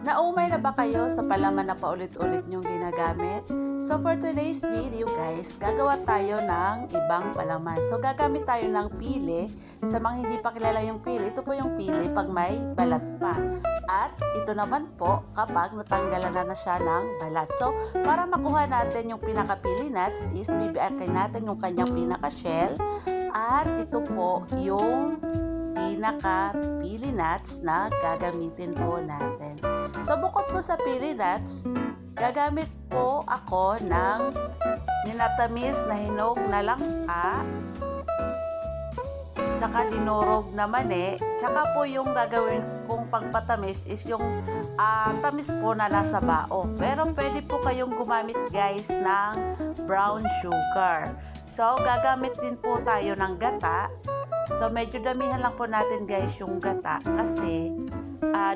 Naumay na ba kayo sa palaman na paulit-ulit nyong ginagamit? So for today's video guys, gagawa tayo ng ibang palaman. So gagamit tayo ng pili. Sa mga hindi pa kilala yung pili, ito po yung pili pag may balat pa. At ito naman po kapag natanggalan na siya ng balat. So para makuha natin yung pinaka-pili nuts is bibiakin natin yung kanyang pinaka-shell. At ito po yung pinaka-pili nuts na gagamitin po natin. So bukod po sa pili nuts, gagamit po ako ng ninatamis na hinog na langka, tsaka dinurog na mani, tsaka po yung gagawin kong pangpatamis is yung tamis po na nasa bao. Pero pwede po kayong gumamit guys ng brown sugar. So gagamit din po tayo ng gata. So medyo damihan lang po natin guys yung gata kasi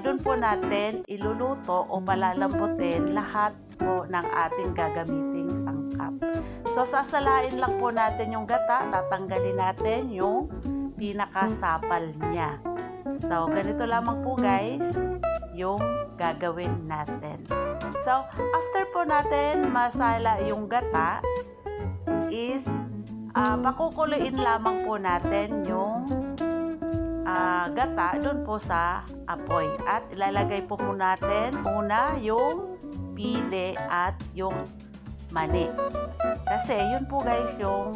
doon po natin iluluto o malalambutin lahat po ng ating gagamiting sangkap. So sasalain lang po natin yung gata, tatanggalin natin yung pinakasapal niya. So ganito lamang po guys yung gagawin natin. So after po natin masala yung gata is pakukuloyin lamang po natin yung gata doon po sa apoy at ilalagay po natin una yung pili at yung mani kasi yun po guys yung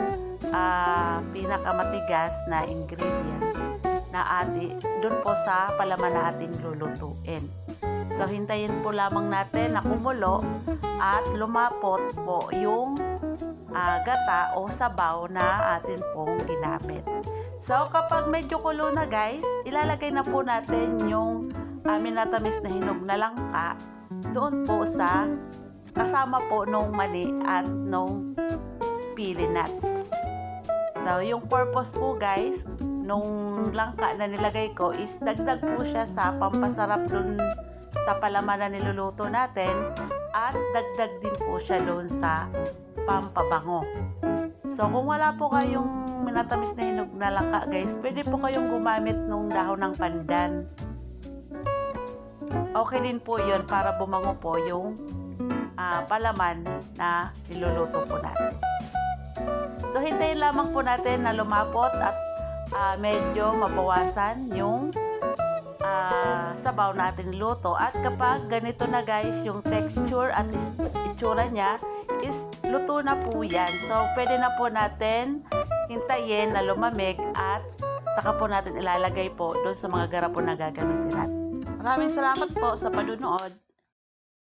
pinakamatigas na ingredients na doon po sa palaman na ating lulutuin. So hintayin po lamang natin na kumulo at lumapot po yung gata o sabaw na atin pong ginamit. So kapag medyo kulo na guys, ilalagay na po natin yung minatamis na hinog na langka doon po sa kasama po nung mani at nung pili nuts. So yung purpose po guys nung langka na nilagay ko is dagdag po siya sa pampasarap doon sa palaman na niluluto natin at dagdag din po siya doon sa pampabango. So kung wala po kayong minatamis na hinog na langka guys, pwede po kayong gumamit ng dahon ng pandan. Okay din po yun para bumango po yung palaman na niluluto po natin. So hintayin lamang po natin na lumapot at medyo mabawasan yung sabaw na ating luto. At kapag ganito na guys yung texture at itsura niya is luto na po yan. So pwede na po natin hintayin na lumamig at saka po natin ilalagay po doon sa mga garapon na gagamitin natin. Maraming salamat po sa panunood.